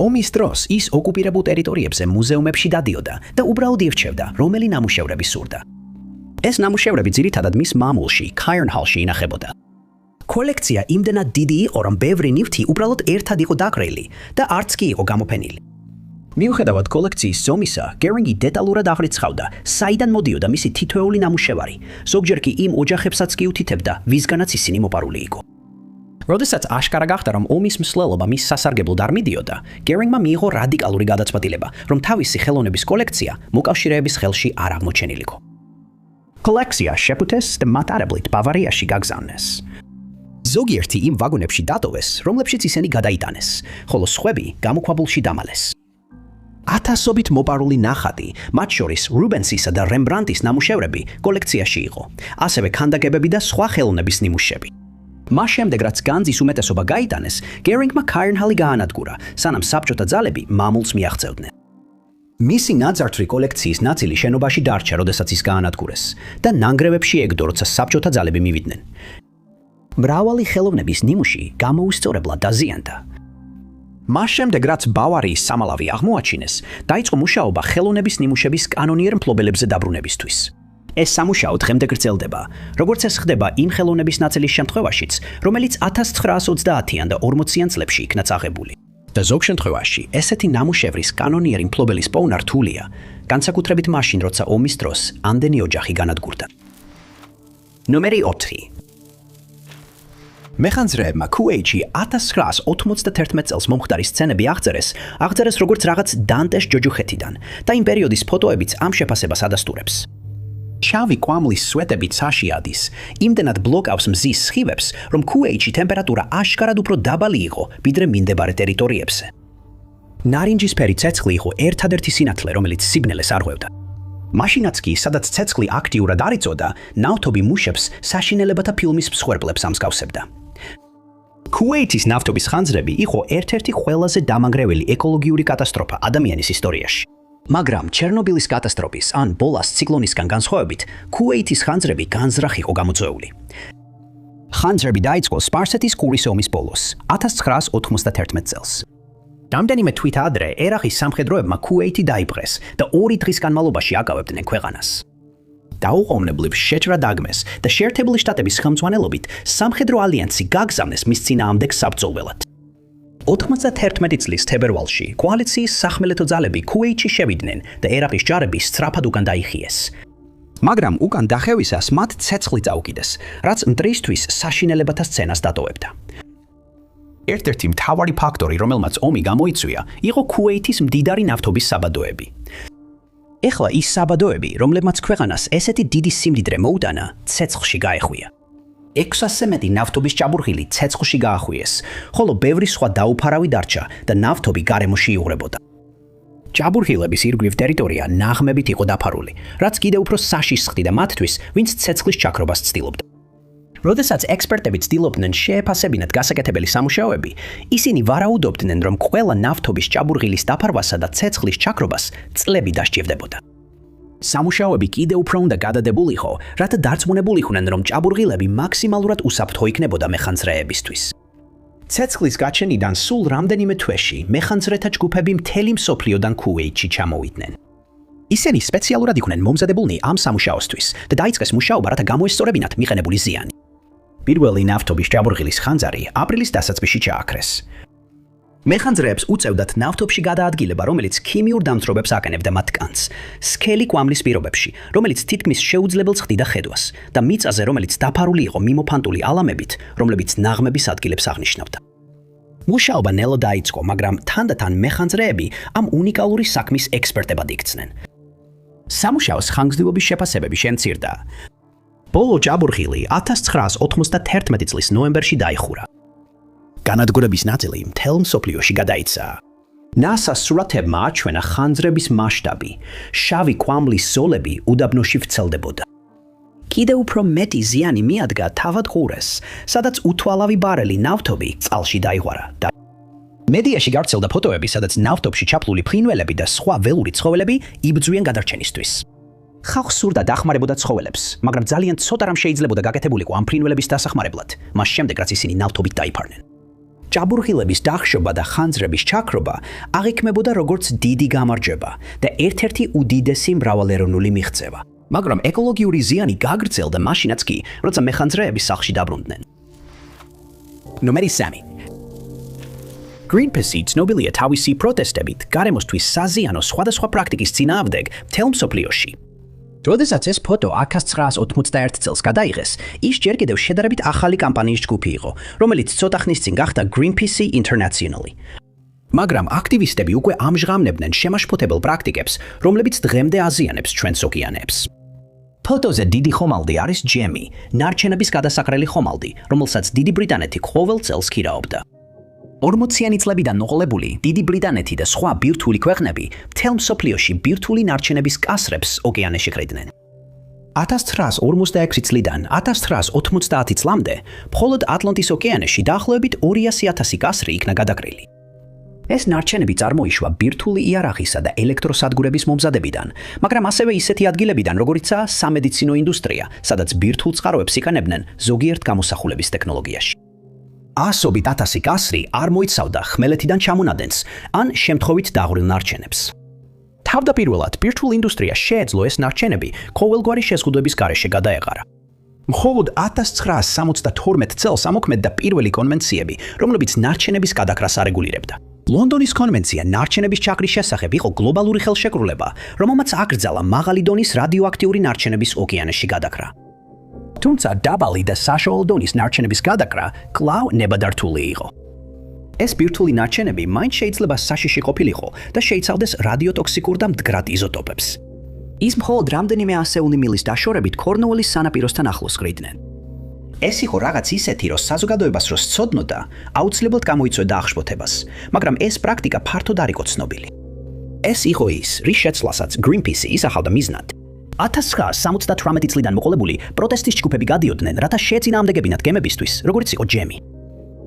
ომის დროს ის ოკუპირებულ ტერიტორიებზე მუზეუმებში დადიოდა და უბრალოდ ირჩევდა, რომელი ნამუშევრები სურდა. ეს ნამუშევრები ძირითადად მის მამულში, ქაირნჰალში ინახებოდა. კოლექცია იმდენად დიდი იყო, რომ ბევრი ნივთი უბრალოდ ერთად იყო დაკრილი და არც კი იყო გამოფენილი. მიუხედავად კოლექციის ზომისა, გერინგი დეტალურად აღრიცხავდა, საიდან მოდიოდა მისი თითოეული ნამუშევარი, ზოგჯერ კი იმ ოჯახებსაც კი უთითებდა, ვისგანაც ისინი მოპარული იყო. როდესაც აშკარა გახდა, რომ ომის მსვლელობა მის სასარგებლოდ არ მიდიოდა, გერინგმა მიიღო რადიკალური გადაწყვეტილება, რომ თავისი ხელოვნების კოლექცია მოკავშირეების ხელში არ აღმოჩენილიყო. კოლექცია შეფუთეს და მატარებლით ბავარიაში გაგზავნეს. ზოგიერთი იმ ვაგონებში დატოვეს, რომლებშიც ისინი გადაიტანეს, ხოლო სხვები გამოქვაბულში დამალეს. ათასობით მოპარული ნახატი, მათ შორის რუბენსისა და რემბრანდტის ნამუშევრები კოლექციაში იყო, ასევე ქანდაკებები და სხვა ხელოვნების ნიმუშები. მას შემდეგ, რაც განძის უმეტესობა გაიტანეს, გერინგმა ქაირნჰალი გაანადგურა, სანამ საბჭოთა ძალები მამულს მიაღწევდნენ. მისი ნაძართვი კოლექციის ნაწილი შენობაში დარჩა, როდესაც ის გაანადგურეს და ნანგრევებში ეგდო, როცა საბჭოთა ძალები მივიდნენ. მრავალი ხელოვნების ნიმუში გამოუსწორებლად დაზიანდა. მას შემდეგ, რაც ბავარიის სამალავი აღმოაჩინეს, დაიწყო მუშაობა ხელოვნების ნიმუშების კანონიერ მფლობელებზე დაბრუნებისთვის. ეს სამუშაო დღემდე გრძელდება, როგორც ეს ხდება იმ ხელოვნების ნაწილის შემთხვევაშიც, რომელიც 1930-ან და 40-იან წლებში იქნა წაღებული. და ზოგ შემთხვევაში ესეთი ნამუშევრის კანონიერი მფლობელის პოვნა რთულია, განსაკუთრებით მაშინ, როცა ომის დროს ამდენი ოჯახი განადგურდა. ნომერი 4. მეხანძრეებმა QH-ი 1991 წელს მომხდარი სცენები აღწერეს როგორც რაღაც დანტეს ჯოჯუხეთიდან და იმ პერიოდის ფოტოებიც ამ შეფასებას ადასტურებს. შავი კვამლის სვეტები ცაში ადის, იმდენად ბლოკავს მზის სხივებს, რომ QH-ი ტემპერატურა აშკარად უფრო დაბალი იყო, ვიდრე მინდებარე ტერიტორიებზე. ნარინჯისფერი ცეცხლი იყო ერთადერთი სინათლე, რომელიც სიგნალეს არღვევდა. მაშინაც კი, სადაც ცეცხლი აქტიურად არ იწოდა, ნავთობი მუშებს საშინელებათა ფილმის მსხვერპლებს ამსგავსებდა. QH-ის ნავთობის ხანძრები იყო ერთ-ერთი ყველაზე დამანგრეველი ეკოლოგიური კატასტროფა ადამიანის ისტორიაში. მაგრამ ჩერნობილის კატასტროფის ან ბოლას ციკლონისგან განსხვავებით, QH-ის ხანძრები განზრახ იყო გამოწვეული. ხანძრები დაიწყო სპარსეთის კურის ომის ბოლოს, 1991 წელს. რამდენიმე თვით ადრე ერაყის სამხედროებმა QH-ი დაიპყრეს და 2 დღის განმავლობაში აკავებდნენ ქვეყანას. დაუყოვნებლივ შეჭრა დაგმეს და შეერთებული შტატების ხელმძღვანელობით სამხედრო ალიანსი გაგზავნეს მის წინააღმდეგ საბრძოლველად. 91 წლის თებერვალში კოალიციის სახმელეთო ძალები QH-ში შევიდნენ და ერაყის ჯარები სწრაფად უკან დაიხიეს. მაგრამ უკან დახევისას მათ ცეცხლი წაუკიდეს, რაც მტრისთვის საშინელებათა სცენას დატოვებდა. ერთ-ერთი მთავარი ფაქტორი, რომელმაც ომი გამოიწვია, იყო QH-ის მდიდარი ნავთობის საბადოები. ეხლა ის საბადოები, რომლებმაც ქვეყანას ესეთი დიდი სიმდიდრე მოუტანა, ცეცხლში გაეხვია. 600-ზე მეტი ნავთობის ჭაბურღილი ცეცხლში გაახვიეს, ხოლო ბევრი სხვა დაუფარავი დარჩა და ნავთობი გარემოში იღვრებოდა. ჭაბურღილების ირგვლივ ტერიტორია ნაღმებით იყო დაფარული, რაც კიდევ უფრო საშიშს ხდიდა მათთვის, ვინც ცეცხლის ჩაქრობას ცდილობდა. როდესაც ექსპერტები ცდილობდნენ შეეფასებინათ გასაკეთებელი სამუშაოები, ისინი ვარაუდობდნენ, რომ ყველა ნავთობის ჭაბურღილის დაფარვასა და ცეცხლის ჩაქრობას წლები დასჭირდებოდა. სამუშაოები კიდევ უფრო უნდა გადადებულიყო, რათა დარწმუნებულიყვნენ, რომ ჭაბურღილები მაქსიმალურად უსაფრთხო იქნებოდა მეხანძრეებისთვის. ცეცხლის გაჩენიდან სულ რამდენიმე თვეში მეხანძრეთა ჯგუფები მთელი მსოფლიოდან ქუვეითში ჩამოვიდნენ. ისინი სპეციალურად იყვნენ მომზადებულნი ამ სამუშაოსთვის და დაიწყეს მუშაობა, რათა გამოესწორებინათ მიყენებული ზიანი. პირველი ნავთობის ჭაბურღილის ხანძარი აპრილის დასაწყისში ჩააქრეს. მეხანძრეებს უწევდათ ნავთობში გადაადგილება, რომელიც ქიმიურ დამწრობებს აკენებდა მათ კანს, სქელი კვამლის პირობებში, რომელიც თითქმის შეუძლებელს ხდიდა ხედვას და მიწაზე, რომელიც დაფარული იყო მიმოფანტული ალამებით, რომლებიც ნაღმების ადგილებს აღნიშნავდა. მუშაობა ნელა დაიწყო, მაგრამ თანდათან მეხანძრეები ამ უნიკალური საქმის ექსპერტებად იქცნენ. სამუშაოს ხანგრძლივობის შეფასებები შემცირდა. ბოლო ჭაბურღილი 1991 წლის ნოემბერში დაიხურა. განადგურების ნაწილი მთელ მსოფლიოში გადაიცა. NASA-ს სურათებმა აჩვენა ხანძრების მასშტაბი, შავი კვამლის ზოლები უდაბნოში ვრცელდებოდა. კიდევ უფრო მეტი ზიანი მიადგა თავად ყურეს, სადაც უთვალავი ბარელი ნავთობი წყალში დაიღვარა და მედიაში გავრცელდა ფოტოები, სადაც ნავთობში ჩაფლული ფრინველები და სხვა ველური ცხოველები იბრძვიან გადარჩენისთვის. ხალხს სურდა დახმარებოდა ცხოველებს, მაგრამ ძალიან ცოტა რამ შეიძლებოდა გაკეთებულიყო ამ ფრინველების დასახმარებლად, მას შემდეგ რაც ისინი ნავთობით დაიფარნენ. ჭაბურღილების დახშობა და ხანძრების ჩაქრობა აღიქმებოდა როგორც დიდი გამარჯვება და ერთ-ერთი უდიდესი მრავალეროვნული მიღწევა. მაგრამ ეკოლოგიური ზიანი გაგრძელდა მაშინაც კი, როცა მეხანძრეები სახლში დაბრუნდნენ. ნომერი 3. Greenpeace ცნობილია თავისი პროტესტებით გარემოსთვის საზიანო სხვადასხვა პრაქტიკის წინააღმდეგ მთელ მსოფლიოში. როდესაც ეს ფოტო 1991 წელს გადაიღეს, ის ჯერ კიდევ შედარებით ახალი კამპანიის ჯგუფი იყო, რომელიც ცოტა ხნის წინ გახდა Greenpeace Internationally. მაგრამ აქტივისტები უკვე ამჟღავნებდნენ შემაშფოთებელ პრაქტიკებს, რომლებიც დღემდე აზიანებს ჩვენს ოკეანეებს. ფოტოზე დიდი ხომალდი არის ჯემი, ნარჩენების გადასაკრელი ხომალდი, რომელსაც დიდი ბრიტანეთი ყოველ წელს ქირაობდა. 40-იანი წლებიდან მოყოლებული დიდი ბრიტანეთი და სხვა ბირთვული ქვეყნები მთელ მსოფლიოში ბირთვული ნარჩენების კასრებს ოკეანეში ხდიდნენ. 1946 წლიდან 1990 წლამდე მხოლოდ ატლანტის ოკეანეში დაახლოებით 200,000 კასრი იქნა გადაკრილი. ეს ნარჩენები წარმოიშვა ბირთვული იარაღისა და ელექტროსადგურების მომზადებიდან, მაგრამ ასევე ისეთი ადგილებიდან, როგორიცაა სამედიცინო ინდუსტრია, სადაც ბირთვულ წყაროებს იკანებდნენ ზოგიერთ გამოსახულების ტექნოლოგიაში. ასობით ათასი კასრი არ მოიცავდა ხმელეთიდან ჩამონადენს ან შემთხვევით დაღვრილ ნარჩენებს. თავდაპირველად ბირთვულ ინდუსტრიას შეეძლო ეს ნარჩენები ყოველგვარი შეზღუდვების გარეშე გადაეყარა. მხოლოდ 1972 წელს ამოქმედდა პირველი კონვენციები, რომლებიც ნარჩენების გადაკრას არეგულირებდა. ლონდონის კონვენცია ნარჩენების ჩაკრის შესახებ იყო გლობალური ხელშეკრულება, რომელმაც აკრძალა მაღალი დონის რადიოაქტიური ნარჩენების ოკეანეში გადაკრა. თუმცა დაბალი და საშუალო დონის ნარჩენების გადაკრა კვლავ ნებადართული იყო. ეს ბირთვული ნარჩენები მაინც შეიძლება საშიში ყოფილიყო და შეიცავდეს რადიოტოქსიკურ და მდგრად იზოტოპებს. ის მხოლოდ რამდენიმე ასეული მილის დაშორებით კორნუოლის სანაპიროსთან ახლოს ყრიდნენ. ეს იყო რაღაც ისეთი, რომ საზოგადოებას რო სცოდნოდა, აუცილებლად გამოიწვევდა აღშფოთებას, მაგრამ ეს პრაქტიკა ფართოდ არ იყო ცნობილი. ეს იყო ის, რის შეცვლასაც Greenpeace ისახავდა მიზნად. 1978 წლიდან მოყოლებული პროტესტის ჯგუფები გადიოდნენ, რათა შეეწინააღმდეგებინათ გემებისთვის, როგორც იყო ჯემი.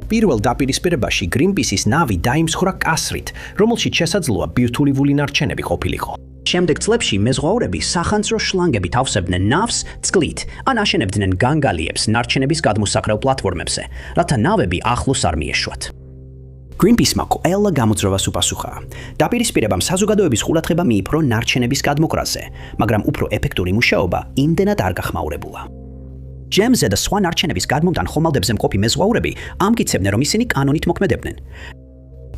პირველ დაპირისპირებაში Greenpeace-ის ნავი დაიმსხვრა კასრით, რომელშიც შესაძლოა ბირთვული ვული ნარჩენები ყოფილიყო. შემდეგ წლებში მეზღვაურები სახანძრო შლანგებით ავსებდნენ ნავს წყლით, ან აშენებდნენ განგალიებს ნარჩენების გადმოსაყრელ პლატფორმებზე, რათა ნავები ახლოს არ მიეშვათ. Greenpeace-მა ყველა გამოძრაობას უპასუხა. დაპირისპირებამ საზოგადოების ყურადღება მიიპყრო ნარჩენების გადმოկრაზე, მაგრამ უფრო ეფექტური მუშაობა იმდენად არ გახმაურებულა. ჯემზე და სხვა ნარჩენების გადმომტან ხომალდებზე მყოფი მეზღვაურები ამტკიცებდნენ, რომ ისინი კანონით მოქმედებდნენ.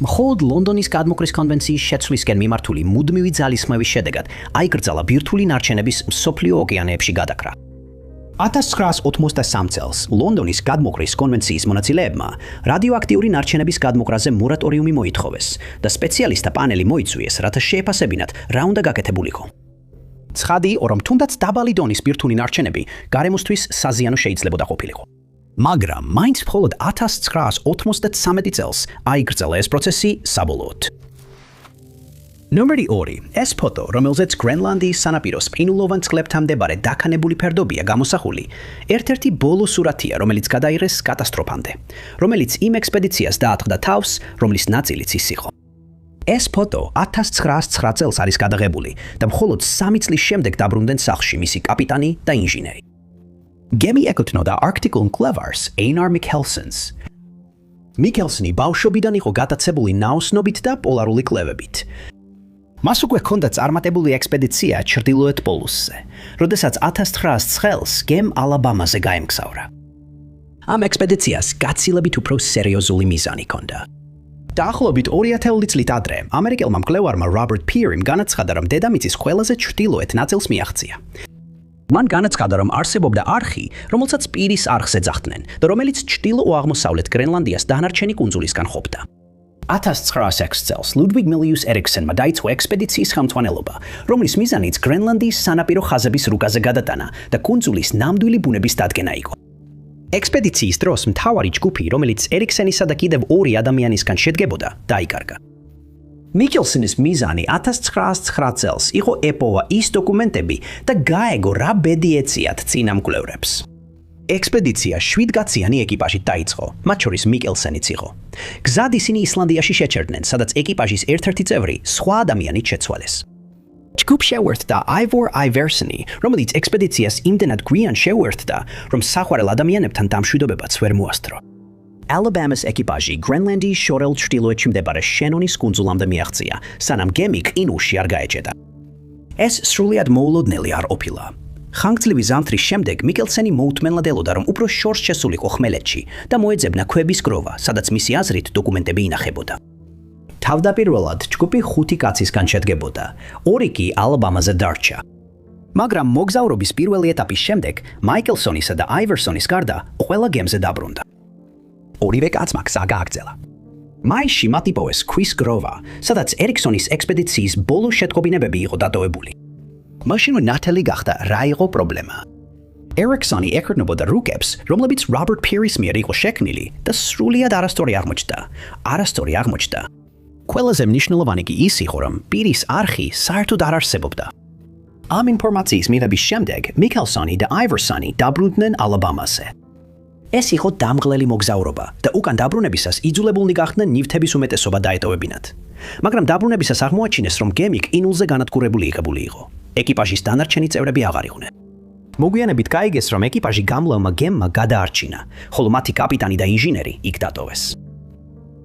მხოლოდ ლონდონის გადმოკრის კონვენციის შეცვლისკენ მიმართული მუდმივი ძალისხმევის შედეგად აიკრძალა ბირთვული ნარჩენების მსოფლიო ოკეანეებში გადაკრა. 1983 წელს ლონდონის გადმოკრის კონვენციის მონაწილეებმა რადიოაქტიური ნარჩენების გადმოკრაზე მორატორიუმი მოითხოვეს და სპეციალისტთა პანელი მოიწვიეს, რათა შეეფასებინათ რა უნდა გაკეთებულიყო. ცხადი იყო, რომ თუნდაც დაბალი დონის ბირთვული ნარჩენები გარემოსთვის საზიანო შეიძლებოდა ყოფილიყო. მაგრამ მაინც მხოლოდ 1993 წელს აიგრძელა ეს პროცესი საბოლოოდ. ნომერი 2. ეს ფოტო, რომელზეც გრენლანდიის სანაპიროს ყინულოვან წყლებთან მდებარე დაქანებული ფერდობია გამოსახული, ერთ-ერთი ბოლო სურათია, რომელიც გადაიღეს კატასტროფამდე, რომელიც იმ ექსპედიციას დაატყდა თავს, რომლის ნაწილიც ის იყო. ეს ფოტო 1909 წელს არის გადაღებული და მხოლოდ 3 წლის შემდეგ დაბრუნდნენ სახლში მისი კაპიტანი და ინჟინერი. გემი ეკუთვნოდა Arctic Endeavour's Einar Mikkelsons. მიკელსონი ბავშვობიდან იყო გატაცებული ნაოსნობით და პოლარული კვლევებით. მას უკვე ჰქონდა წარმატებული ექსპედიცია ჩრდილოეთ პოლუსზე, როდესაც 1909 წელს გემ ალაბამაზე გაემგზავრა. ამ ექსპედიციას გაცილებით უფრო სერიოზული მიზანი ჰქონდა. დაახლოებით 2000 წლით ადრე ამერიკელმა მკვლევარმა რობერტ პირიმ განაცხადა, რომ დედამიწის ყველაზე ჩრდილოეთ ნაწილს მიაღწია. მან განაცხადა, რომ არსებობდა არხი, რომელსაც პირის არხს ეძახდნენ და რომელიც ჩრდილო-აღმოსავლეთ გრენლანდიას დანარჩენი კუნძულისგან ყოფდა. 1906 წელს ლუდვიგ მილიუს ერიქსენმა დაიწყო ექსპედიციის ხელმძღვანელობა, რომლის მიზანიც გრენლანდიის სანაპირო ხაზების რუკაზე გადატანა და კუნძულის ნამდვილი ბუნების დადგენა იყო. ექსპედიციის დროს მთავარი ჯგუფი, რომელიც ერიქსენისა და კიდევ 2 ადამიანისგან შედგებოდა, დაიკარგა. მიკელსონის მიზანი 1909 წელს იყო ეპოვა ის დოკუმენტები და გაეგო რა ბედი ეციათ წინა მკვლევრებს. ექსპედიცია 7-გაციანი ეკიპაჟით დაიწყო, მათ შორის მიკელსონიც იყო. გზად ისინი ისლანდიაში შეჩერდნენ, სადაც ეკიპაჟის ერთ-ერთი წევრი სხვა ადამიანით შეცვალეს. ჯგუფს შეუერთდა აივორ აივერსონი, რომელიც ექსპედიციას იმდენად გვიან შეუერთდა, რომ საყვარელ ადამიანებთან დამშვიდობებაც ვერ მოასწრო. ალაბამას ეკიპაჟი გრენლანდიის შორეულ ჩრდილოეთში მდებარე შენონის კუნძულამდე მიაღწია, სანამ გემი ყინულში არ გაეჭედა. ეს სრულიად მოულოდნელი არ ყოფილა. ხანგრძლივი ზამთრის შემდეგ მიკელსონი მოუთმენლად ელოდა, რომ უფრო შორს შესულიყო ხმელეთში და მოეძებნა ქვების გროვა, სადაც მისი აზრით დოკუმენტები ინახებოდა. თავდაპირველად ჯგუფი 5 კაცისგან შედგებოდა, 2 კი ალაბამაზე დარჩა. მაგრამ მოგზაურობის პირველი ეტაპის შემდეგ მაიკელსონისა და აივერსონის გარდა ყველა გემზე დაბრუნდა. ორივე კაცმა გზა გააგრძელა. მაისში მათ იპოვეს ქვის გროვა, სადაც ერიქსონის ექსპედიციის ბოლო შეტყობინებები იყო დატოვებული. მაშინვე ნათელი გახდა რა იყო პრობლემა. ერიქსონი ეკრნებოდა რუკებს, რომლებიც რობერტ პირის მიერ იყო შექმნილი და სრულიად არასწორი აღმოჩნდა. ყველაზე მნიშვნელოვანი კი ის იყო, რომ პირის არხი საერთოდ არ არსებობდა. ამ ინფორმაციის მიღების შემდეგ მიკელსონი და აივერსონი დაბრუნდნენ ალაბამაზე. ეს იყო დამღლელი მოგზაურობა და უკან დაბრუნებისას იძულებულნი გახდნენ ნივთების უმეტესობა დაეტოვებინათ. მაგრამ დაბრუნებისას აღმოაჩინეს, რომ გემი ყინულზე განადგურებული იღებული იყო. ეკიპაჟის დანარჩენი წევრები აღარ იყვნენ. მოგვიანებით გაიგეს, რომ ეკიპაჟი გამლევმა გემმა გადაარჩინა, ხოლო მათი კაპიტანი და ინჟინერი იქ დატოვეს.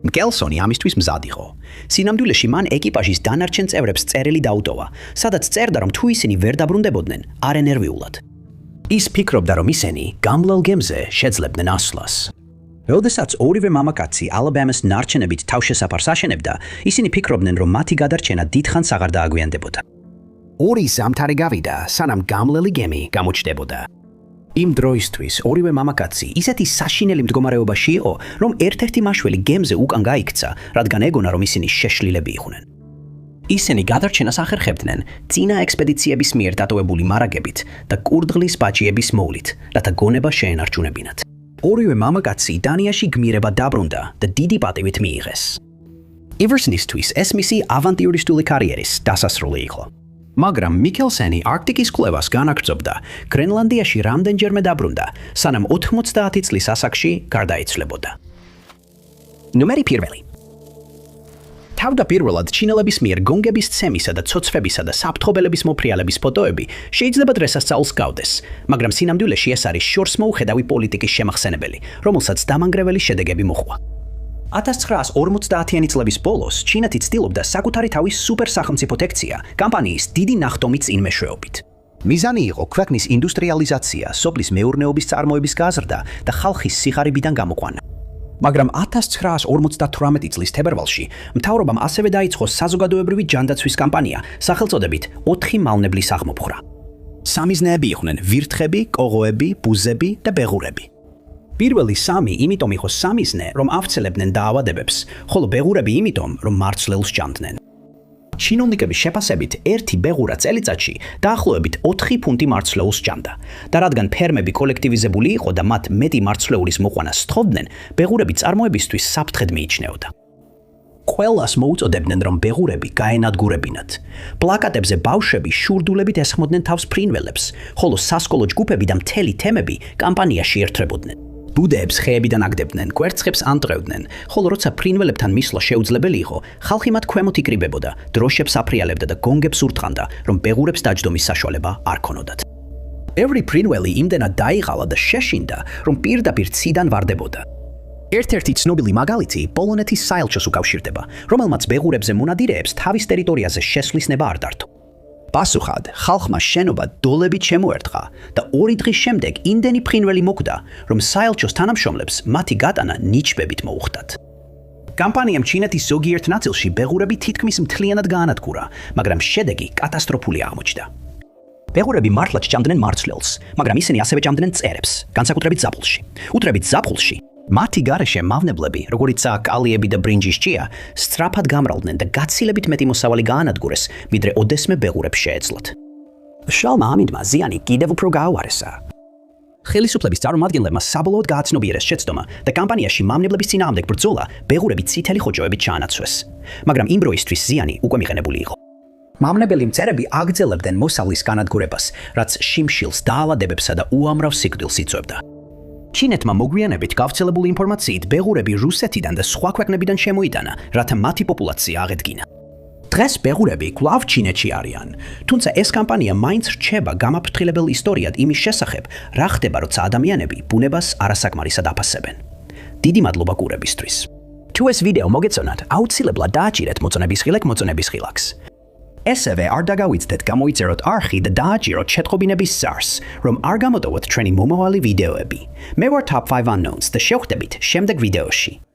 მიკელსონი ამისთვის მზად იყო. სინამდვილეში მან ეკიპაჟის დანარჩენ წევრებს წერილი დაუტოვა, სადაც წერდა, რომ თუ ისინი ვერ დაბრუნდებოდნენ, არენერვიულად. ის ფიქრობდა, რომ ისინი გამლელ გემზე შეძლებდნენ ასვლას. როდესაც ორივე მამაკაცი ალაბამას ნარჩენებით თავშესაფარს აშენებდა, ისინი ფიქრობდნენ, რომ მათი გადარჩენა დიდხანს აღარ დააგვიანდებოდა. 2 ზამთარი გავიდა, სანამ გამლელი გემი გამოჩნდებოდა. იმ დროისთვის ორივე მამაკაცი ისეთი საშინელი მდგომარეობაში იყო, რომ ერთ-ერთი მაშველი გემზე უკან გაიქცა, რადგან ეგონა, რომ ისინი შეშლილები იყვნენ. ისინი გადარჩენას ახერხებდნენ წინა ექსპედიციების მიერ დატოვებული მარაგებით და კურდღლის ბაჭიების მოვლით, რათა გონება შეენარჩუნებინათ. ორივე მამაკაცი დანიაში გმირება დაბრუნდა და დიდი პატივით მიიღეს. ივერსონისთვის ეს მისი ავანტიურისტული კარიერის დასასრული იყო. მაგრამ მიკელსონი არქტიკის კვლევას განაგრძობდა, გრენლანდიაში რამდენჯერმე დაბრუნდა, სანამ 90 წლის ასაკში გარდაიცვლებოდა. ნომერი 1. თავდაპირველად ჩინელების მიერ გონგების ცემისა და ცოცხებისა და საფრთხობელების მოფრიალების ფოტოები შეიძლება დღესასწაულს გავდეს, მაგრამ სინამდვილეში ეს არის შორს მოუხედავი პოლიტიკის შემახსენებელი, რომელსაც დამანგრეველი შედეგები მოჰყვა. 1950-იანი წლების ბოლოს ჩინეთი ცდილობდა საკუთარი თავის სუპერსახელმწიფო ექცია კამპანიის დიდი ნახტომის წინმეშვეობით. მიზანი იყო ქვეყნის ინდუსტრიალიზაცია, სოფლის მეურნეობის წარმოების გაზრდა და ხალხის სიხარებიდან გამოყვანა. მაგრამ 1958 წლის თებერვალში მთავრობამ ასევე დაიწყო საზოგადოებრივი ჯანდაცვის კამპანია სახელწოდებით 4 მალნებლის აღმოფხვრა. სამიზნეები იყვნენ ვირთხები, კოღოები, ბუზები და ბეღურები. პირველი 3 იმიტომ იყო სამიზნე, რომ ავცელებდნენ დაავადებებს, ხოლო ბეღურები იმიტომ, რომ მარცვლელს ჭამდნენ. ჩინოვნიკების შეფასებით, ერთი ბეღურა წელიწადში დაახლოებით 4 ფუნტი მარცვლეულს ჭამდა. და რადგან ფერმები კოლექტივიზებული იყო და მათ მეტი მარცვლეულის მოყვანას სთხოვდნენ, ბეღურები წარმოებისთვის საფრთხედ მიიჩნეოდა. ყველას მოუწოდებდნენ, რომ ბეღურები გაენადგურებინათ. პლაკატებზე ბავშვები შურდულებით ესხმოდნენ თავს ფრინველებს, ხოლო სასკოლო ჯგუფები და მთელი თემები კამპანიაში ერთვებოდნენ. ბუდეებს ხეებიდან აგდებდნენ, კვერცხებს ანტრევდნენ, ხოლო როცა ფრინველებთან მისვლა შეუძლებელი იყო, ხალხი მათ ქვემოთ იკრიბებოდა, დროშებს აფრიალებდა და გონგებს ურტყამდა, რომ ბეღურებს დაჯდომის საშუალება არ ქონოდათ. ბევრი ფრინველი იმდენად დაიღალა და შეშინდა, რომ პირდაპირ ციდან ვარდებოდა. ერთ-ერთი ცნობილი მაგალითი პოლონეთის საელჩოს უკავშირდება, რომელმაც ბეღურებზე მონადირეებს თავის ტერიტორიაზე შესვლის ნება არ დართო. პასუხად, ხალხმა შენობა დოლებით შემოერტყა და 2 დღის შემდეგ იმდენი ფრინველი მოკვდა, რომ საელჩოს თანამშრომლებს მათი გატანა ნიჩბებით მოუხდათ. კამპანიამ ჩინეთის ზოგიერთ ნაწილში ბეღურები თითქმის მთლიანად გაანადგურა, მაგრამ შედეგი კატასტროფული აღმოჩნდა. ბეღურები მართლაც ჭამდნენ მარცვლეულს, მაგრამ ისინი ასევე ჭამდნენ მწერებს, განსაკუთრებით ზაფხულში. უთრებით ზაფხულში მათი გარეშე მავნებლები, როგორიცაა კალიები და ბრინჯის ჭია, სწრაფად გამრავლდნენ და გაცილებით მეტი მოსავალი გაანადგურეს, ვიდრე ოდესმე ბეღურებს შეეძლოთ. შალმა ამინდმა ზიანი კიდევ უფრო გააუარესა. ხელისუფლების წარმომადგენლებმა საბოლოოდ გააცნობიერეს შეცდომა და კამპანიაში მავნებლების წინააღმდეგ ბრძოლა ბეღურები წითელი ხოჭოებით ჩაანაცვლეს. მაგრამ იმ დროისთვის ზიანი უკვე მიღებული იყო. მავნებელი მწერები აგრძელებდნენ მოსავლის განადგურებას, რაც შიმშილს, დაავადებებსა და უამრავ სიკვდილს იწვევდა. ჩინეთმა მოგვიანებით გავრცელებული ინფორმაციით ბეღურები რუსეთიდან და სხვა ქვეყნებიდან შემოიტანა, რათა მათი პოპულაცია აღედგინა. დღეს ბეღურები კვლავ ჩინეთში არიან, თუმცა ეს კამპანია მაინც რჩება გამაფრთხილებელ ისტორიად იმის შესახებ, რა ხდება, როცა ადამიანები ბუნებას არასაკმარისად აფასებენ. დიდი მადლობა გურებისთვის. თუ ეს ვიდეო მოგეწონათ, აუცილებლად დააჭირეთ მოწონების ხილაკ მოწონების ხილაკს. ესევე არ დაგავიწყდეთ გამოიწეროთ არხი და დააჭიროთ შეტყობინების ზარს, რომ არ გამოდოვოთ ჩვენი მომავალი ვიდეოები. მე ვარ Top 5 Unknowns და შევხვდებით შემდეგ ვიდეოში.